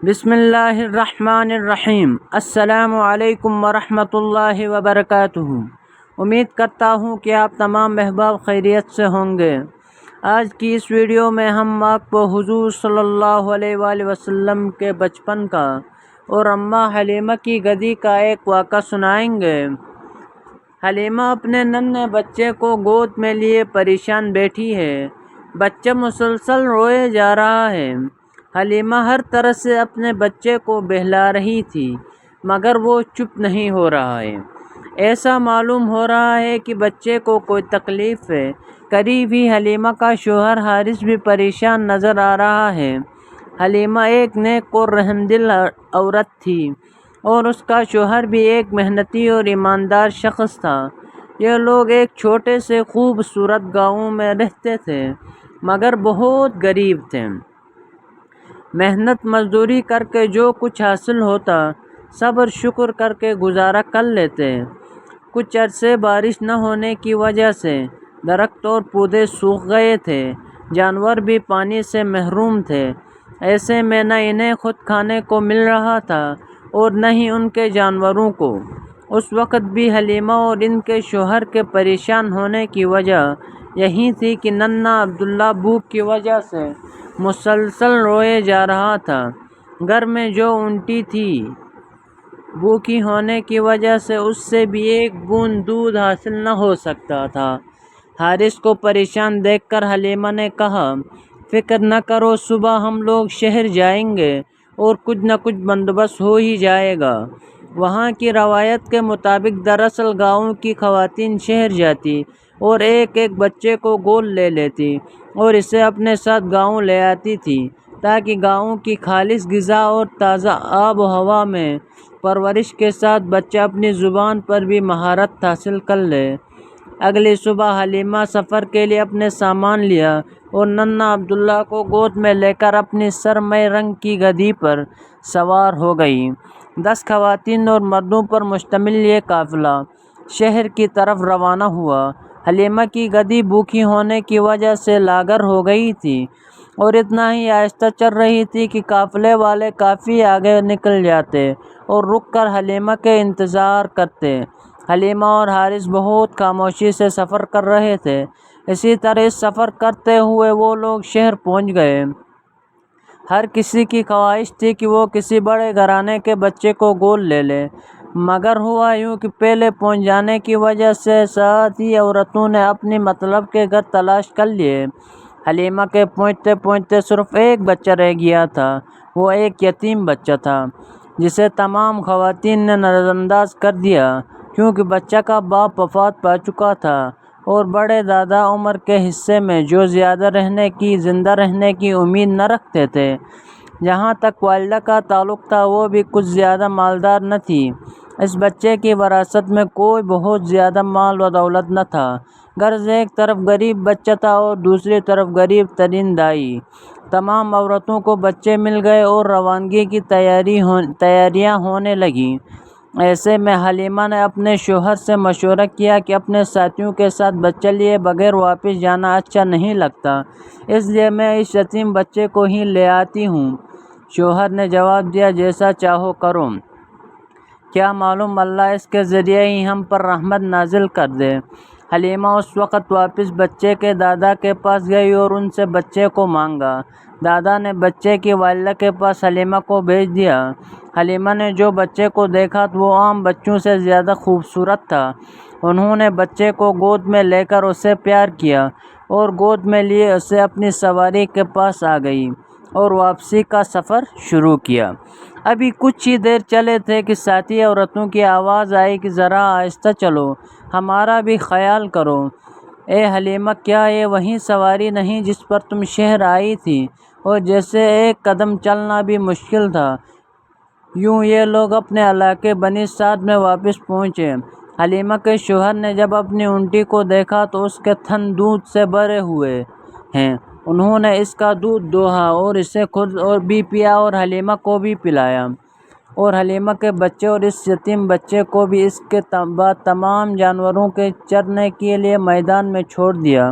بسم اللہ الرحمن الرحیم۔ السلام علیکم ورحمۃ اللہ وبرکاتہ۔ امید کرتا ہوں کہ آپ تمام احباب خیریت سے ہوں گے۔ آج کی اس ویڈیو میں ہم آپ کو حضور صلی اللہ علیہ وآلہ وسلم کے بچپن کا اور اماں حلیمہ کی گدی کا ایک واقعہ سنائیں گے۔ حلیمہ اپنے ننھے بچے کو گود میں لیے پریشان بیٹھی ہے۔ بچہ مسلسل روئے جا رہا ہے۔ حلیمہ ہر طرح سے اپنے بچے کو بہلا رہی تھی مگر وہ چپ نہیں ہو رہا ہے۔ ایسا معلوم ہو رہا ہے کہ بچے کو کوئی تکلیف ہے۔ قریب ہی حلیمہ کا شوہر حارث بھی پریشان نظر آ رہا ہے۔ حلیمہ ایک نیک اور رحمدل عورت تھی اور اس کا شوہر بھی ایک محنتی اور ایماندار شخص تھا۔ یہ لوگ ایک چھوٹے سے خوبصورت گاؤں میں رہتے تھے مگر بہت غریب تھے۔ محنت مزدوری کر کے جو کچھ حاصل ہوتا صبر شکر کر کے گزارا کر لیتے۔ کچھ عرصے بارش نہ ہونے کی وجہ سے درخت اور پودے سوکھ گئے تھے، جانور بھی پانی سے محروم تھے۔ ایسے میں نہ انہیں خود کھانے کو مل رہا تھا اور نہ ہی ان کے جانوروں کو۔ اس وقت بھی حلیمہ اور ان کے شوہر کے پریشان ہونے کی وجہ یہی تھی کہ ننھا عبداللہ بھوک کی وجہ سے مسلسل روئے جا رہا تھا۔ گھر میں جو اونٹی تھی بھوکی ہونے کی وجہ سے اس سے بھی ایک بوند دودھ حاصل نہ ہو سکتا تھا۔ حارث کو پریشان دیکھ کر حلیمہ نے کہا، فکر نہ کرو، صبح ہم لوگ شہر جائیں گے اور کچھ نہ کچھ بندوبست ہو ہی جائے گا۔ وہاں کی روایت کے مطابق دراصل گاؤں کی خواتین شہر جاتی اور ایک ایک بچے کو گود لے لیتی اور اسے اپنے ساتھ گاؤں لے آتی تھی تاکہ گاؤں کی خالص غذا اور تازہ آب و ہوا میں پرورش کے ساتھ بچہ اپنی زبان پر بھی مہارت حاصل کر لے۔ اگلی صبح حلیمہ سفر کے لیے اپنے سامان لیا اور ننھا عبداللہ کو گود میں لے کر اپنی سرمئی رنگ کی گدی پر سوار ہو گئی۔ 10 خواتین اور مردوں پر مشتمل یہ قافلہ شہر کی طرف روانہ ہوا۔ حلیمہ کی گدی بھوکی ہونے کی وجہ سے لاغر ہو گئی تھی اور اتنا ہی آہستہ چل رہی تھی کہ قافلے والے کافی آگے نکل جاتے اور رک کر حلیمہ کے انتظار کرتے۔ حلیمہ اور حارث بہت خاموشی سے سفر کر رہے تھے۔ اسی طرح سفر کرتے ہوئے وہ لوگ شہر پہنچ گئے۔ ہر کسی کی خواہش تھی کہ وہ کسی بڑے گھرانے کے بچے کو گود لے لے، مگر ہوا یوں کہ پہلے پہنچ جانے کی وجہ سے ساتھی عورتوں نے اپنی مطلب کے گھر تلاش کر لیے۔ حلیمہ کے پہنچتے پہنچتے صرف ایک بچہ رہ گیا تھا۔ وہ ایک یتیم بچہ تھا جسے تمام خواتین نے نظر انداز کر دیا کیونکہ بچہ کا باپ وفات پا چکا تھا اور بڑے دادا عمر کے حصے میں جو زندہ رہنے کی امید نہ رکھتے تھے۔ جہاں تک والدہ کا تعلق تھا وہ بھی کچھ زیادہ مالدار نہ تھی۔ اس بچے کی وراثت میں کوئی بہت زیادہ مال و دولت نہ تھا، غرض ایک طرف غریب بچہ تھا اور دوسری طرف غریب ترین دائی۔ تمام عورتوں کو بچے مل گئے اور روانگی کی تیاریاں ہونے لگیں۔ ایسے میں حلیمہ نے اپنے شوہر سے مشورہ کیا کہ اپنے ساتھیوں کے ساتھ بچہ لیے بغیر واپس جانا اچھا نہیں لگتا، اس لیے میں اس یتیم بچے کو ہی لے آتی ہوں۔ شوہر نے جواب دیا، جیسا چاہو کرو، کیا معلوم اللہ اس کے ذریعے ہی ہم پر رحمت نازل کر دے۔ حلیمہ اس وقت واپس بچے کے دادا کے پاس گئی اور ان سے بچے کو مانگا۔ دادا نے بچے کی والدہ کے پاس حلیمہ کو بھیج دیا۔ حلیمہ نے جو بچے کو دیکھا تو وہ عام بچوں سے زیادہ خوبصورت تھا۔ انہوں نے بچے کو گود میں لے کر اسے پیار کیا اور گود میں لیے اسے اپنی سواری کے پاس آ گئی اور واپسی کا سفر شروع کیا۔ ابھی کچھ ہی دیر چلے تھے کہ ساتھی عورتوں کی آواز آئی کہ ذرا آہستہ چلو، ہمارا بھی خیال کرو۔ اے حلیمہ، کیا یہ وہی سواری نہیں جس پر تم شہر آئی تھی؟ اور جیسے ایک قدم چلنا بھی مشکل تھا۔ یوں یہ لوگ اپنے علاقے بنی سعد میں واپس پہنچے۔ حلیمہ کے شوہر نے جب اپنی اونٹی کو دیکھا تو اس کے تھن دودھ سے بھرے ہوئے ہیں۔ انہوں نے اس کا دودھ دوہا اور اسے خود بھی پیا اور حلیمہ کو بھی پلایا، اور حلیمہ کے بچے اور اس یتیم بچے کو بھی اس کے بعد تمام جانوروں کے چرنے کے لیے میدان میں چھوڑ دیا۔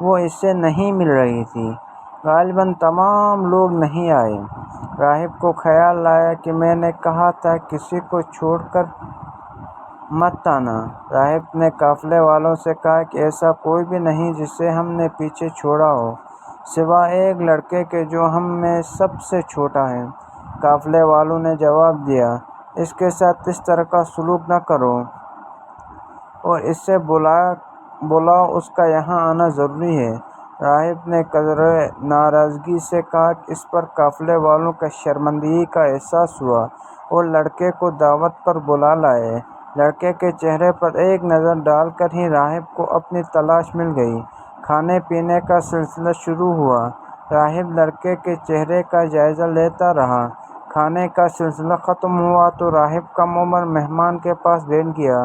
وہ اس سے نہیں مل رہی تھی۔ غالباً تمام لوگ نہیں آئے۔ راہب کو خیال آیا کہ میں نے کہا تھا کسی کو چھوڑ کر مت آنا۔ راہب نے قافلے والوں سے کہا کہ ایسا کوئی بھی نہیں جسے ہم نے پیچھے چھوڑا ہو، سوائے ایک لڑکے کے جو ہم میں سب سے چھوٹا ہے۔ قافلے والوں نے جواب دیا، اس کے ساتھ اس طرح کا سلوک نہ کرو اور اس سے بلاؤ، اس کا یہاں آنا ضروری ہے۔ راہب نے قدرے ناراضگی سے کہا کہ اس پر قافلے والوں کو شرمندگی کا احساس ہوا اور لڑکے کو دعوت پر بلا لائے۔ لڑکے کے چہرے پر ایک نظر ڈال کر ہی راہب کو اپنی تلاش مل گئی۔ کھانے پینے کا سلسلہ شروع ہوا۔ راہب لڑکے کے چہرے کا جائزہ لیتا رہا۔ کھانے کا سلسلہ ختم ہوا تو راہب کم عمر مہمان کے پاس بیٹھ گیا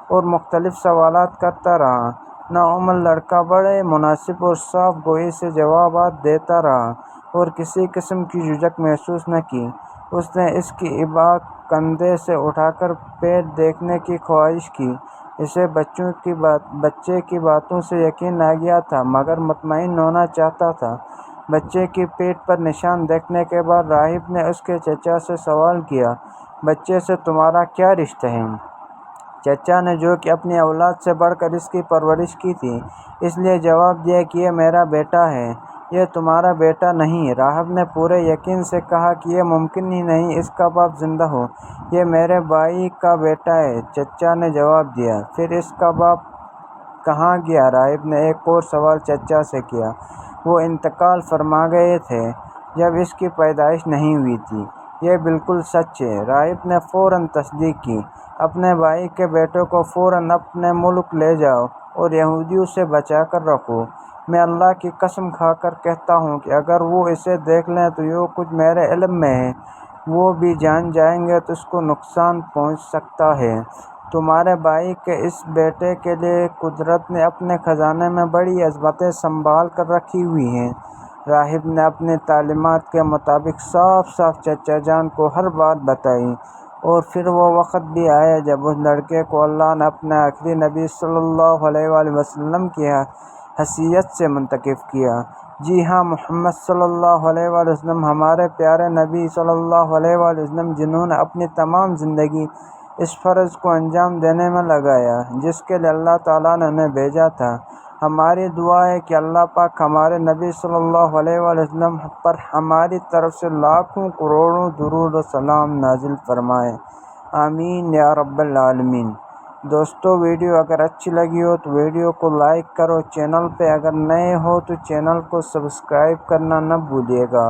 اور مختلف سوالات کرتا رہا۔ نوعمر لڑکا بڑے مناسب اور صاف گوئی سے جوابات دیتا رہا اور کسی قسم کی جھجک محسوس نہ کی۔ اس نے اس کی ابا کندھے سے اٹھا کر پیٹ دیکھنے کی خواہش کی۔ اسے بچے کی باتوں سے یقین آ گیا تھا مگر مطمئن ہونا چاہتا تھا۔ بچے کی پیٹ پر نشان دیکھنے کے بعد راہب نے اس کے چچا سے سوال کیا، بچے سے تمہارا کیا رشتہ ہے؟ چچا نے، جو کہ اپنی اولاد سے بڑھ کر اس کی پرورش کی تھی، اس لیے جواب دیا کہ یہ میرا بیٹا ہے، یہ تمہارا بیٹا نہیں۔ راہب نے پورے یقین سے کہا کہ یہ ممکن ہی نہیں، اس کا باپ زندہ ہو، یہ میرے بھائی کا بیٹا ہے۔ چچا نے جواب دیا، پھر اس کا باپ کہاں گیا؟ راہب نے ایک اور سوال چچا سے کیا۔ وہ انتقال فرما گئے تھے جب اس کی پیدائش نہیں ہوئی تھی۔ یہ بالکل سچ ہے۔ راہب نے فوراً تصدیق کی۔ اپنے بھائی کے بیٹے کو فوراً اپنے ملک لے جاؤ اور یہودیوں سے بچا کر رکھو۔ میں اللہ کی قسم کھا کر کہتا ہوں کہ اگر وہ اسے دیکھ لیں تو جو کچھ میرے علم میں ہے وہ بھی جان جائیں گے تو اس کو نقصان پہنچ سکتا ہے۔ تمہارے بھائی کے اس بیٹے کے لیے قدرت نے اپنے خزانے میں بڑی عظمتیں سنبھال کر رکھی ہوئی ہیں۔ راہب نے اپنی تعلیمات کے مطابق صاف صاف چچا جان کو ہر بات بتائی اور پھر وہ وقت بھی آیا جب اس لڑکے کو اللہ نے اپنے آخری نبی صلی اللہ علیہ وآلہ وسلم کی حیثیت سے منتخب کیا۔ جی ہاں، محمد صلی اللہ علیہ وآلہ وسلم ہمارے پیارے نبی صلی اللہ علیہ وآلہ وسلم، جنہوں نے اپنی تمام زندگی اس فرض کو انجام دینے میں لگایا جس کے لیے اللہ تعالیٰ نے انہیں بھیجا تھا۔ ہماری دعا ہے کہ اللہ پاک ہمارے نبی صلی اللہ علیہ وآلہ وسلم پر ہماری طرف سے لاکھوں کروڑوں درود و سلام نازل فرمائے، آمین یا رب العالمین۔ دوستو، ویڈیو اگر اچھی لگی ہو تو ویڈیو کو لائک کرو، چینل پہ اگر نئے ہو تو چینل کو سبسکرائب کرنا نہ بھولیے گا۔